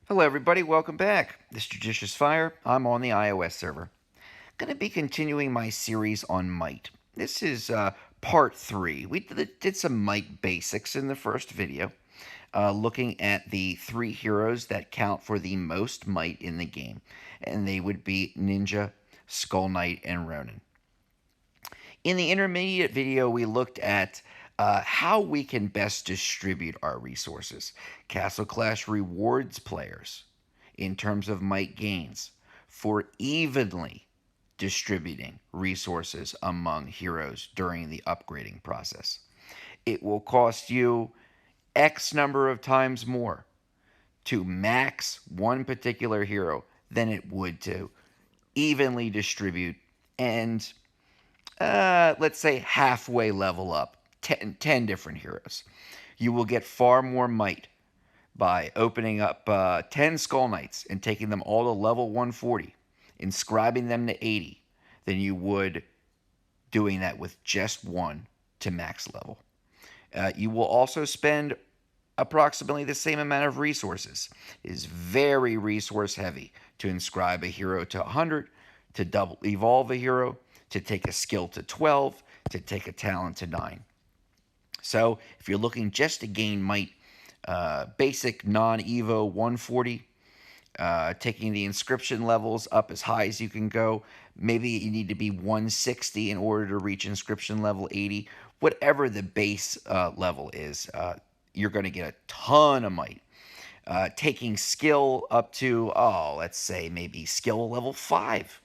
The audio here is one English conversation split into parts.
Hello, everybody. Welcome back. This is JudiciousFire. I'm on the iOS server. Going to be continuing my series on might. This is part 3. We did some might basics in the first video, looking at the 3 heroes that count for the most might in the game, and they would be Ninja, Skull Knight, and Ronin. In the intermediate video, we looked at how we can best distribute our resources. Castle Clash rewards players in terms of might gains for evenly distributing resources among heroes during the upgrading process. It will cost you X number of times more to max one particular hero than it would to evenly distribute and let's say halfway level up 10 different heroes. You will get far more might by opening up 10 Skull Knights and taking them all to level 140, inscribing them to 80, than you would doing that with just one to max level. You will also spend approximately the same amount of resources. It is very resource heavy to inscribe a hero to 100, to double evolve a hero, to take a skill to 12, to take a talent to 9. So if you're looking just to gain might, basic non-evo 140, taking the inscription levels up as high as you can go. Maybe you need to be 160 in order to reach inscription level 80. Whatever the base level is, you're going to get a ton of might. Taking skill up to, let's say maybe skill level 5.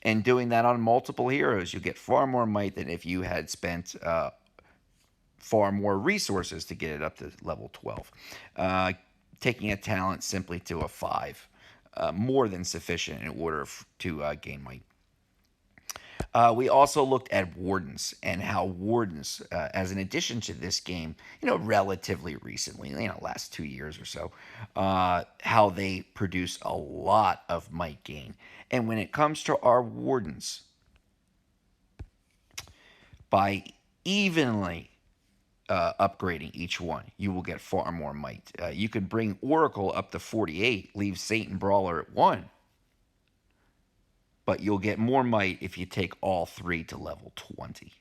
And doing that on multiple heroes, you get far more might than if you had spent far more resources to get it up to level 12. Taking a talent simply to a 5, more than sufficient in order to gain might. We also looked at Wardens and how Wardens, as an addition to this game, relatively recently, last 2 years or so, how they produce a lot of might gain. And when it comes to our Wardens, by evenly upgrading each one, you will get far more might. You could bring Oracle up to 48, leave Saint and Brawler at 1, but you'll get more might if you take all 3 to level 20.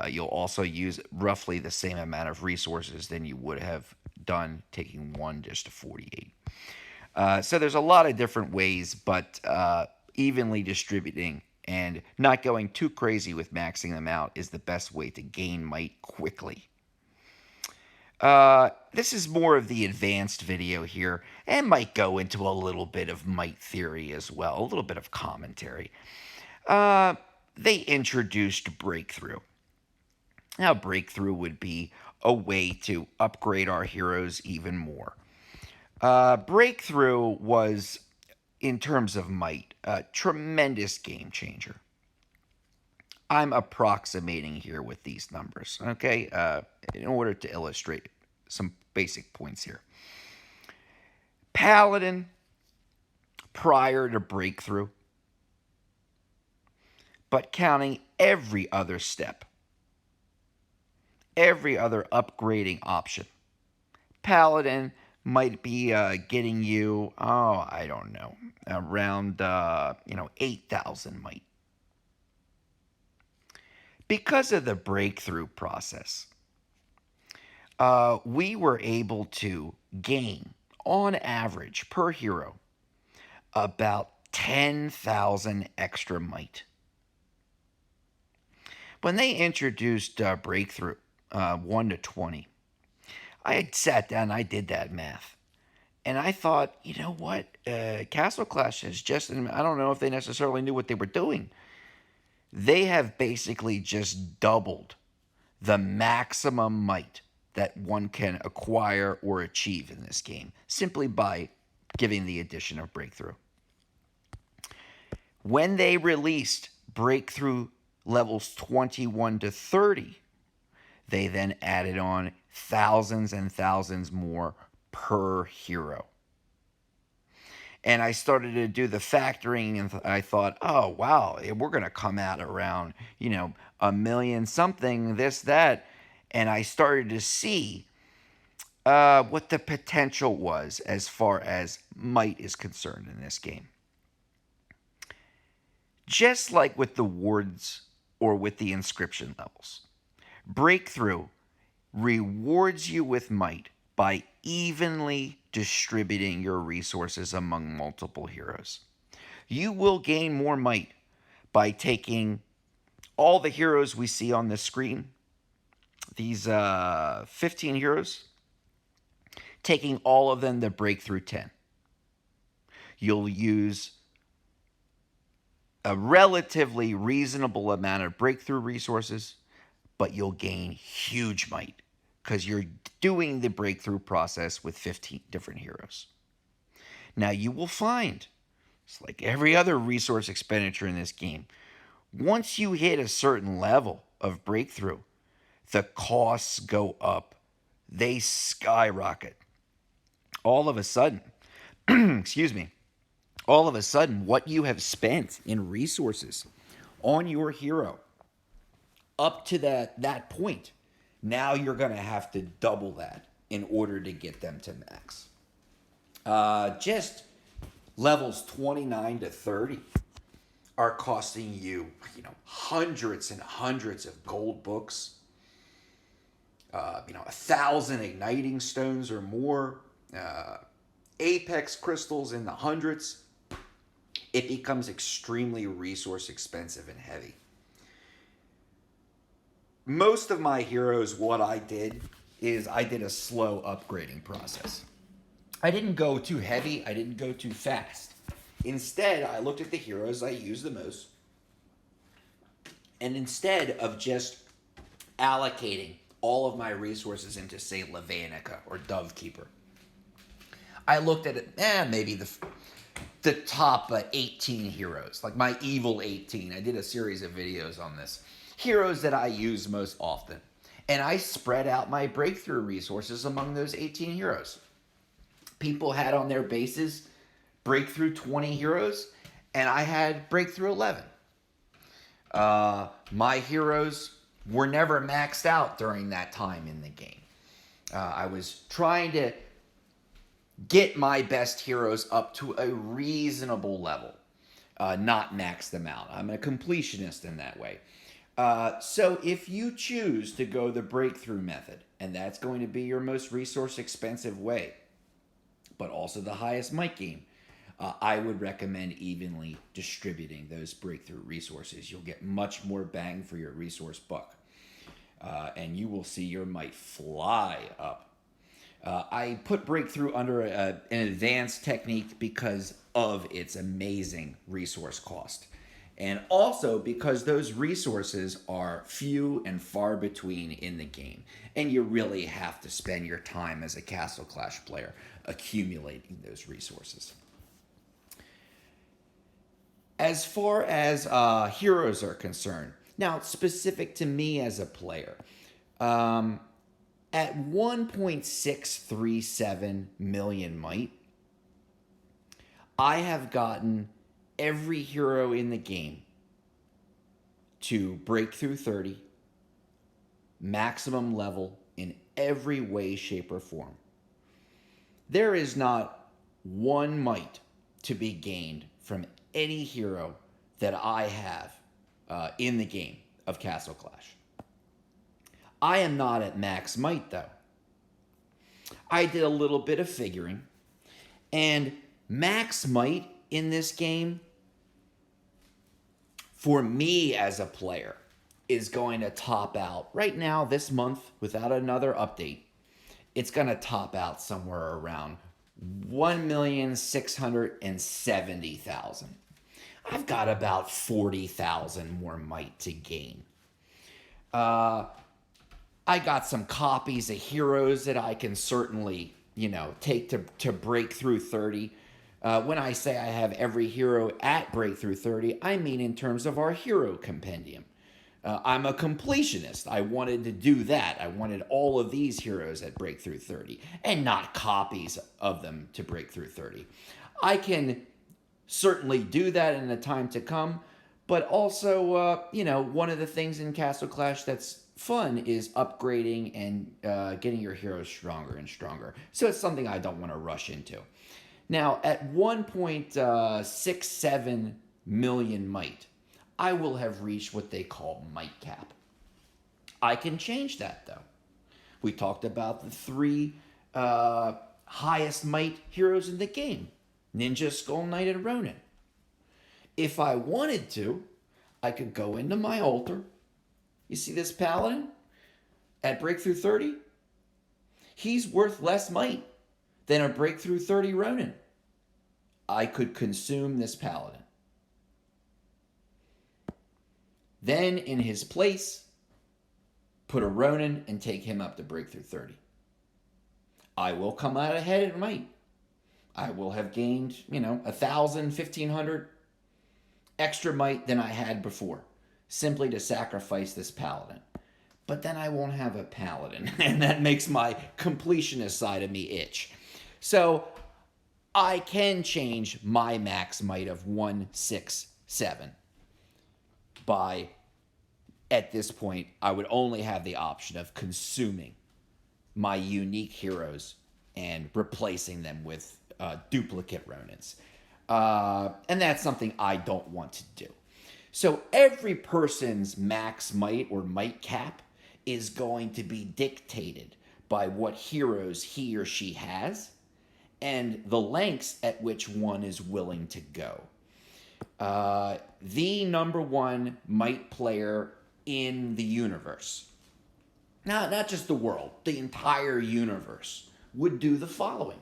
You'll also use roughly the same amount of resources than you would have done taking 1 just to 48. So there's a lot of different ways, but evenly distributing and not going too crazy with maxing them out is the best way to gain might quickly. This is more of the advanced video here, and might go into a little bit of might theory as well, a little bit of commentary. They introduced Breakthrough. Now, Breakthrough would be a way to upgrade our heroes even more. Breakthrough was, in terms of might, a tremendous game changer. I'm approximating here with these numbers, okay, in order to illustrate some basic points here. Paladin, prior to Breakthrough, but counting every other step, every other upgrading option, Paladin might be getting you, I don't know, around, 8,000 might. Because of the Breakthrough process, we were able to gain, on average, per hero, about 10,000 extra might. When they introduced Breakthrough 1 to 20, I had sat down and I did that math. And I thought, you know what? Castle Clash is just, I don't know if they necessarily knew what they were doing. They have basically just doubled the maximum might that one can acquire or achieve in this game simply by giving the addition of Breakthrough. When they released Breakthrough levels 21 to 30, they then added on thousands and thousands more per hero. And I started to do the factoring, and I thought, oh, wow, we're going to come out around, a million something, this, that. And I started to see what the potential was as far as might is concerned in this game. Just like with the wards or with the inscription levels, Breakthrough rewards you with might by evenly distributing your resources among multiple heroes. You will gain more might by taking all the heroes we see on the screen, these 15 heroes, taking all of them to Breakthrough 10. You'll use a relatively reasonable amount of breakthrough resources, but you'll gain huge might because you're doing the breakthrough process with 15 different heroes. Now, you will find, it's like every other resource expenditure in this game, once you hit a certain level of breakthrough, the costs go up. They skyrocket. All of a sudden, excuse me, all of a sudden, what you have spent in resources on your hero up to that point, now you're going to have to double that in order to get them to max. Just levels 29 to 30 are costing you, hundreds and hundreds of gold books, 1,000 igniting stones or more, apex crystals in the hundreds. It becomes extremely resource expensive and heavy. Most of my heroes, what I did is I did a slow upgrading process. I didn't go too heavy. I didn't go too fast. Instead, I looked at the heroes I use the most. And instead of just allocating all of my resources into, say, Levanica or Dovekeeper, I looked at it, maybe the top 18 heroes, like my evil 18. I did a series of videos on this. Heroes that I use most often. And I spread out my breakthrough resources among those 18 heroes. People had on their bases breakthrough 20 heroes, and I had breakthrough 11. My heroes were never maxed out during that time in the game. I was trying to get my best heroes up to a reasonable level, not max them out. I'm a completionist in that way. So if you choose to go the breakthrough method, and that's going to be your most resource expensive way, but also the highest might gain, I would recommend evenly distributing those breakthrough resources. You'll get much more bang for your resource buck, and you will see your might fly up. I put breakthrough under an advanced technique because of its amazing resource cost. And also because those resources are few and far between in the game. And you really have to spend your time as a Castle Clash player accumulating those resources. As far as heroes are concerned, now specific to me as a player, at 1.637 million might, I have gotten every hero in the game to breakthrough 30, maximum level in every way, shape, or form. There is not one might to be gained from any hero that I have in the game of Castle Clash. I am not at max might, though. I did a little bit of figuring, and max might in this game, for me as a player, is going to top out right now this month without another update. It's going to top out somewhere around 1,670,000. I've got about 40,000 more might to gain. I got some copies of heroes that I can certainly, take to breakthrough 30. When I say I have every hero at breakthrough 30, I mean in terms of our hero compendium. I'm a completionist. I wanted to do that. I wanted all of these heroes at breakthrough 30 and not copies of them to breakthrough 30. I can certainly do that in the time to come, but also, one of the things in Castle Clash that's fun is upgrading and getting your heroes stronger and stronger. So it's something I don't want to rush into. Now, at 1.67 million might, I will have reached what they call might cap. I can change that though. We talked about the three highest might heroes in the game: Ninja, Skull Knight, and Ronin. If I wanted to, I could go into my altar. You see this paladin at breakthrough 30? He's worth less might than a breakthrough 30 Ronin. I could consume this paladin. Then in his place, put a Ronin and take him up to breakthrough 30. I will come out ahead in might. I will have gained, 1,000, 1,500 extra might than I had before, simply to sacrifice this paladin. But then I won't have a paladin, and that makes my completionist side of me itch. So I can change my max might of 167 by, at this point, I would only have the option of consuming my unique heroes and replacing them with duplicate Ronins. And that's something I don't want to do. So every person's max might or might cap is going to be dictated by what heroes he or she has and the lengths at which one is willing to go. The number one might player in the universe, not just the world, the entire universe, would do the following.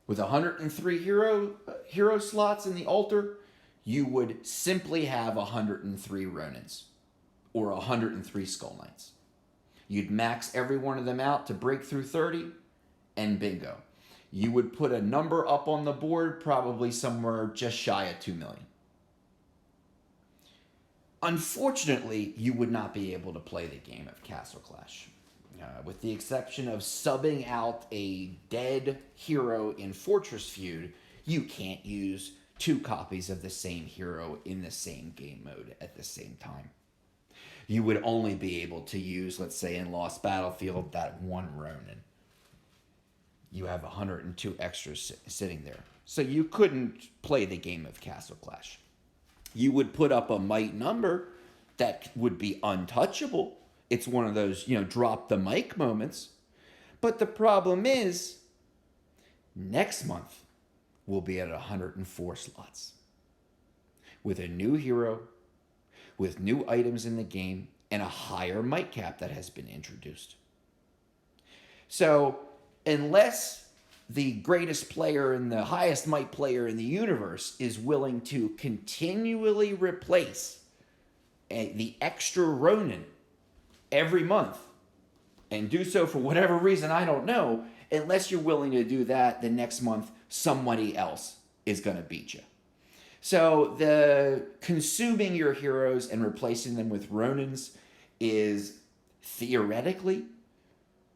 With 103 hero slots in the altar, you would simply have 103 Ronins or 103 Skull Knights. You'd max every one of them out to break through 30 and bingo. You would put a number up on the board, probably somewhere just shy of 2 million. Unfortunately, you would not be able to play the game of Castle Clash. With the exception of subbing out a dead hero in Fortress Feud, you can't use 2 copies of the same hero in the same game mode at the same time. You would only be able to use, let's say in Lost Battlefield, that one Ronin. You have 102 extras sitting there. So you couldn't play the game of Castle Clash. You would put up a might number that would be untouchable. It's one of those, drop the mic moments. But the problem is, next month, we'll be at 104 slots. With a new hero, with new items in the game, and a higher might cap that has been introduced. So, unless the greatest player and the highest might player in the universe is willing to continually replace the extra Ronin every month, and do so for whatever reason, I don't know, unless you're willing to do that, the next month somebody else is going to beat you. So the consuming your heroes and replacing them with Ronins is theoretically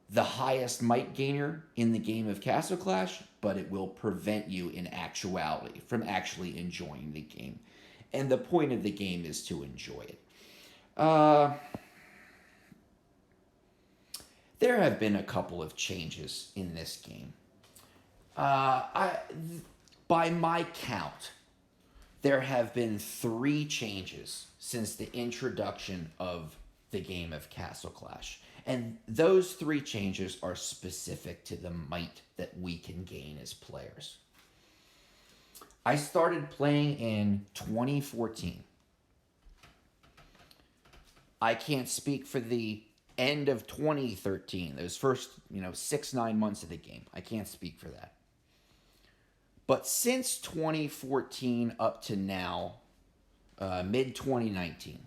the highest might gainer in the game of Castle Clash, but it will prevent you in actuality from actually enjoying the game. And the point of the game is to enjoy it. There have been a couple of changes in this game. By my count, there have been 3 changes since the introduction of the game of Castle Clash. And those 3 changes are specific to the might that we can gain as players. I started playing in 2014. I can't speak for the end of 2013, those first 6-9 months of the game. I can't speak for that. But since 2014 up to now, mid-2019,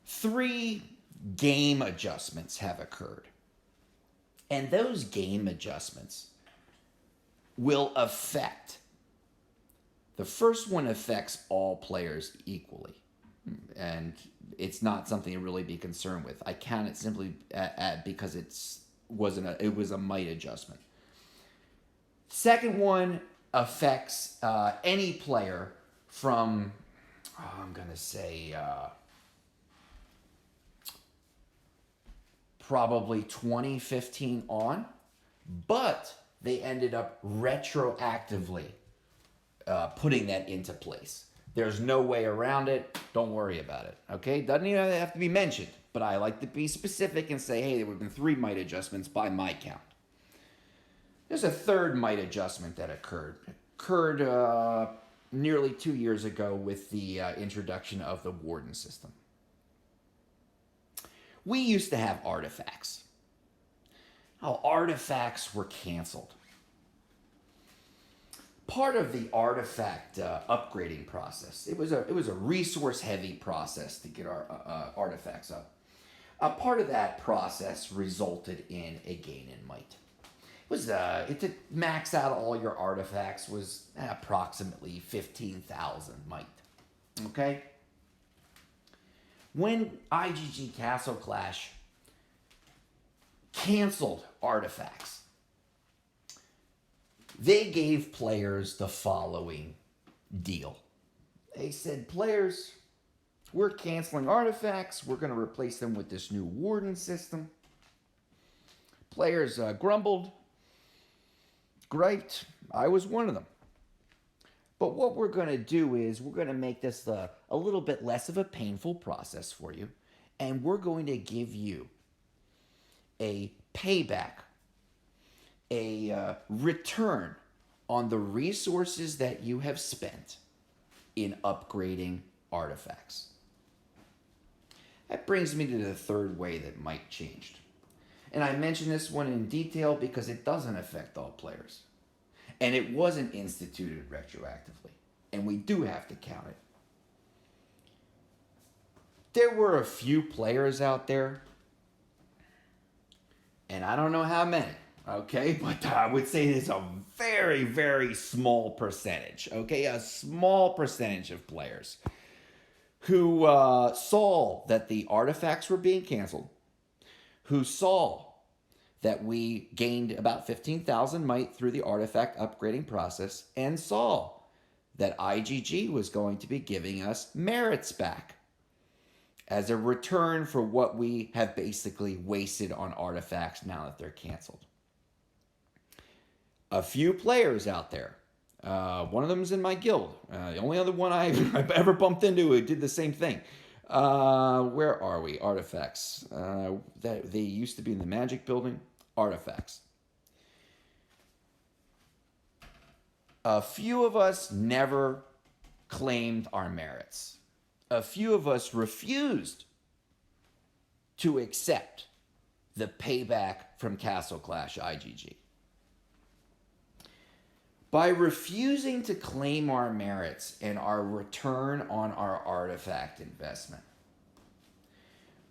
3 game adjustments have occurred. And those game adjustments will affect. The first one affects all players equally. And it's not something to really be concerned with. I count it simply because it was a might adjustment. Second one affects any player from, I'm going to say, probably 2015 on, but they ended up retroactively putting that into place. There's no way around it. Don't worry about it. Okay? Doesn't even have to be mentioned. But I like to be specific and say, hey, there would have been 3 might adjustments by my count. There's a third might adjustment that occurred. It occurred nearly 2 years ago with the introduction of the Warden system. We used to have artifacts. How artifacts were canceled. Part of the artifact upgrading process, it was a resource heavy process to get our artifacts up. A part of that process resulted in a gain in might. To max out all your artifacts was approximately 15,000 might. Okay? When IGG Castle Clash canceled artifacts, they gave players the following deal. They said, players, we're canceling artifacts. We're going to replace them with this new Warden system. Players grumbled, griped. I was one of them. But what we're going to do is we're going to make this a little bit less of a painful process for you. And we're going to give you a payback, a return on the resources that you have spent in upgrading artifacts. That brings me to the third way that might changed. And I mention this one in detail because it doesn't affect all players. And it wasn't instituted retroactively. And we do have to count it. There were a few players out there, and I don't know how many, okay? But I would say it's a very, very small percentage, okay? A small percentage of players who saw that the artifacts were being canceled, who saw that we gained about 15,000 might through the artifact upgrading process, and saw that IGG was going to be giving us merits back as a return for what we have basically wasted on artifacts now that they're canceled. A few players out there, one of them is in my guild. The only other one I've ever bumped into who did the same thing. Where are we? Artifacts. They used to be in the Magic building. Artifacts. A few of us never claimed our merits. A few of us refused to accept the payback from Castle Clash IGG. By refusing to claim our merits and our return on our artifact investment,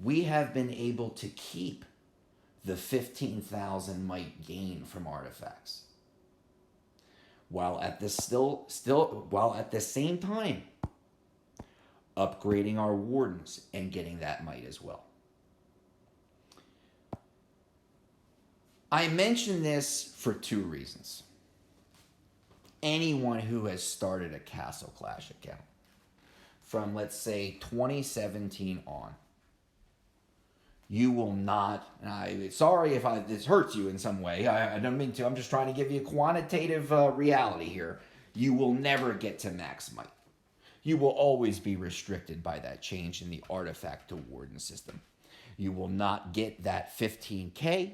we have been able to keep the 15,000 might gain from artifacts, while at the same time upgrading our wardens and getting that might as well. I mention this for 2 reasons. Anyone who has started a Castle Clash account from, let's say, 2017 on, you will not, and sorry if this hurts you in some way, I don't mean to, I'm just trying to give you a quantitative reality here. You will never get to max might. You will always be restricted by that change in the artifact to warden system. You will not get that 15K.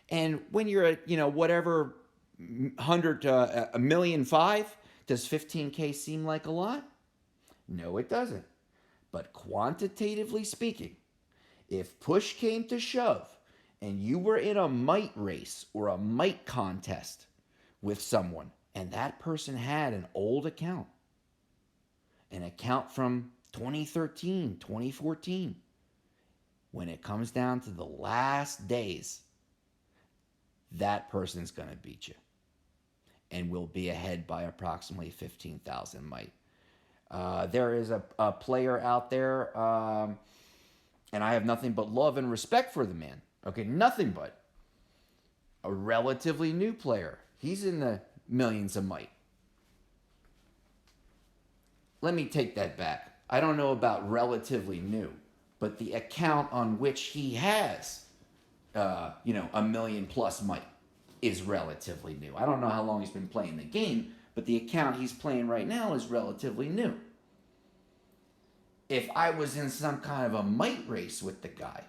And when you're at, whatever 100 to a million 5, does 15K seem like a lot? No, it doesn't. But quantitatively speaking, if push came to shove and you were in a might race or a might contest with someone and that person had an old account, an account from 2013, 2014, when it comes down to the last days, that person's going to beat you and will be ahead by approximately 15,000 might. There is a player out there, and I have nothing but love and respect for the man. Okay, nothing but. A relatively new player. He's in the millions of might. Let me take that back. I don't know about relatively new, but the account on which he has a million plus might is relatively new. I don't know how long he's been playing the game, but the account he's playing right now is relatively new. If I was in some kind of a might race with the guy,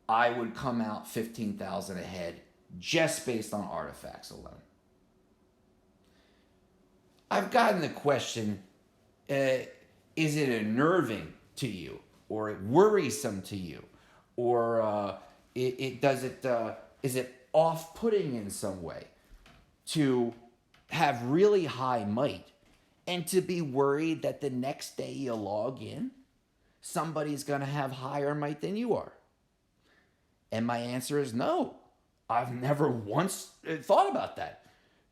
I would come out 15,000 ahead just based on artifacts alone. I've gotten the question, is it unnerving to you, or worrisome to you, or is it off-putting in some way to have really high might and to be worried that the next day you log in, somebody's going to have higher might than you are? And my answer is no. I've never once thought about that.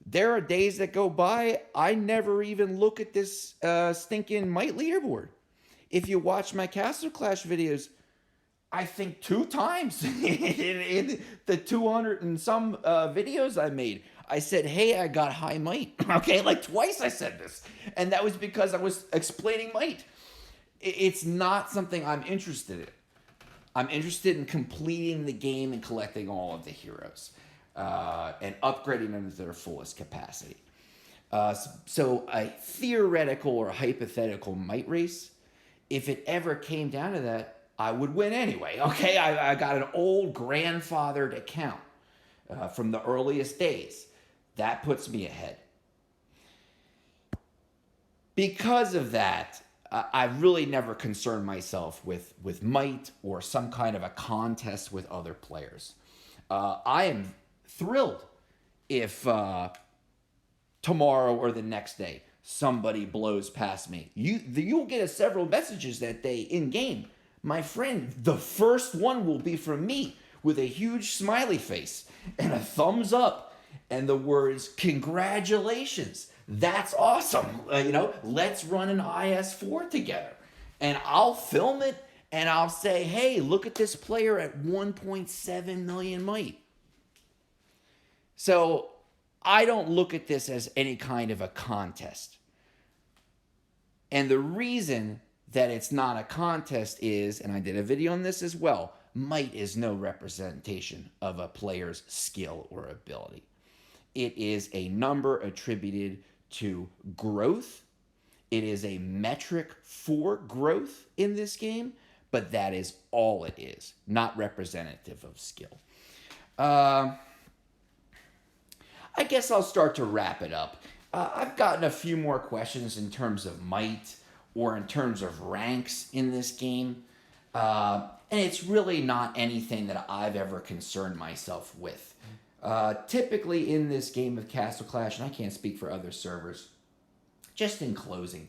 There are days that go by, I never even look at this stinking might leaderboard. If you watch my Castle Clash videos, I think 2 times in the 200 and some videos I made, I said, hey, I got high might. Okay, like twice I said this. And that was because I was explaining might. It's not something I'm interested in. I'm interested in completing the game and collecting all of the heroes. And upgrading them to their fullest capacity. So a theoretical or hypothetical might race, if it ever came down to that, I would win anyway. Okay, I got an old grandfathered account from the earliest days. That puts me ahead. Because of that, I've really never concerned myself with might or some kind of a contest with other players. I am thrilled if tomorrow or the next day somebody blows past me. You'll get several messages that day in game. My friend, the first one will be from me with a huge smiley face and a thumbs up and the words, congratulations. That's awesome. Let's run an IS4 together. And I'll film it and I'll say, hey, look at this player at 1.7 million might. So I don't look at this as any kind of a contest. And the reason that it's not a contest is, and I did a video on this as well, might is no representation of a player's skill or ability. It is a number attributed to growth. It is a metric for growth in this game, but that is all it is, not representative of skill. I guess I'll start to wrap it up. I've gotten a few more questions in terms of might or in terms of ranks in this game. And it's really not anything that I've ever concerned myself with. Typically in this game of Castle Clash, and I can't speak for other servers, just in closing,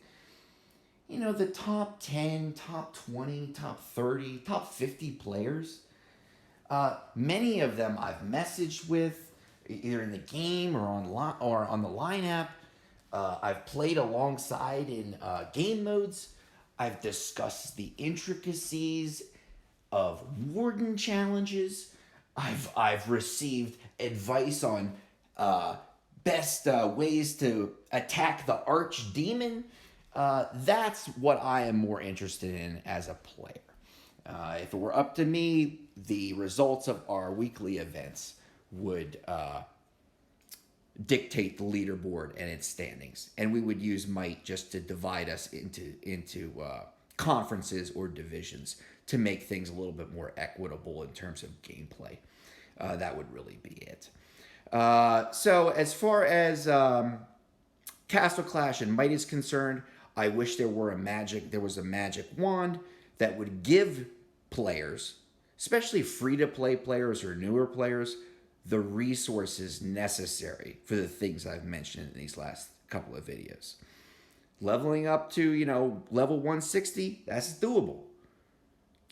the top 10, top 20, top 30, top 50 players, many of them I've messaged with, either in the game or on the line app. I've played alongside in game modes. I've discussed the intricacies of warden challenges. I've received advice on best ways to attack the archdemon. That's what I am more interested in as a player. If it were up to me, the results of our weekly events would dictate the leaderboard and its standings, and we would use might just to divide us into conferences or divisions to make things a little bit more equitable in terms of gameplay. That would really be it. So as far as Castle Clash and might is concerned, I wish there was a magic wand that would give players, especially free-to-play players or newer players, the resources necessary for the things I've mentioned in these last couple of videos. Leveling up to, level 160, that's doable.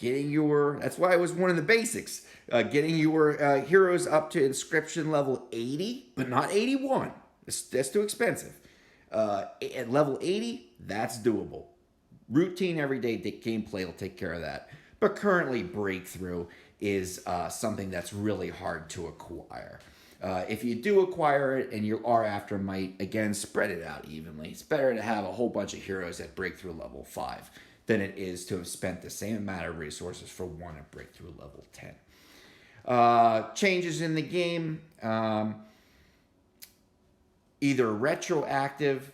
That's why it was one of the basics. Getting your heroes up to inscription level 80, but not 81. That's too expensive. At level 80, that's doable. Routine everyday gameplay will take care of that. But currently, breakthrough is something that's really hard to acquire. If you do acquire it and you are after might, again, spread it out evenly. It's better to have a whole bunch of heroes at breakthrough level 5 than it is to have spent the same amount of resources for one at breakthrough level 10. Changes in the game, either retroactive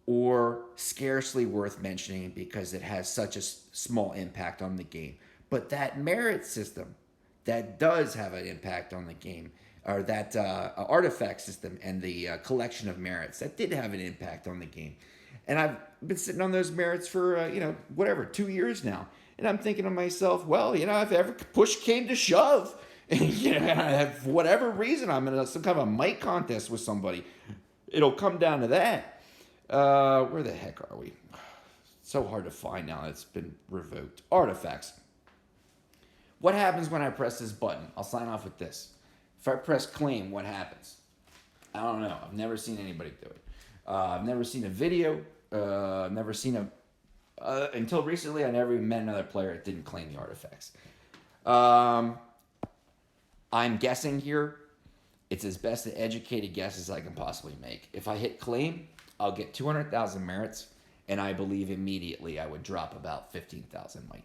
or scarcely worth mentioning because it has such a small impact on the game. But that merit system that does have an impact on the game, or that artifact system and the collection of merits, that did have an impact on the game. And I've been sitting on those merits for, 2 years now. And I'm thinking to myself, well, if ever push came to shove, and for whatever reason I'm in some kind of a might contest with somebody, it'll come down to that. Where the heck are we? So hard to find now. It's been revoked. Artifacts. What happens when I press this button? I'll sign off with this. If I press claim, what happens? I don't know. I've never seen anybody do it. I've never seen a video. I've never seen until recently, I never even met another player that didn't claim the artifacts. I'm guessing here. It's as best an educated guess as I can possibly make. If I hit claim, I'll get 200,000 merits, and I believe immediately I would drop about 15,000 might.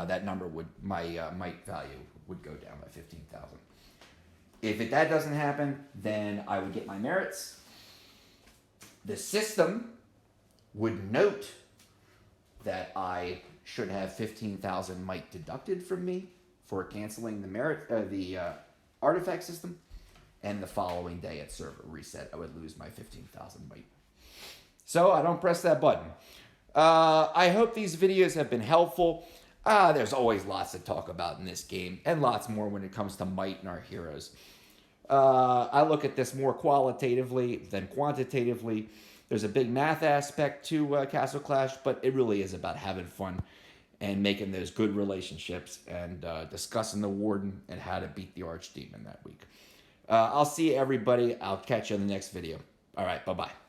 That number my might value would go down by 15,000. If that doesn't happen, then I would get my merits. The system would note that I should have 15,000 might deducted from me for canceling the artifact system, and the following day at server reset, I would lose my 15,000 might. So I don't press that button. I hope these videos have been helpful. There's always lots to talk about in this game, and lots more when it comes to might and our heroes. I look at this more qualitatively than quantitatively. There's a big math aspect to Castle Clash, but it really is about having fun and making those good relationships and discussing the Warden and how to beat the Archdemon that week. I'll see everybody. I'll catch you in the next video. All right, bye-bye.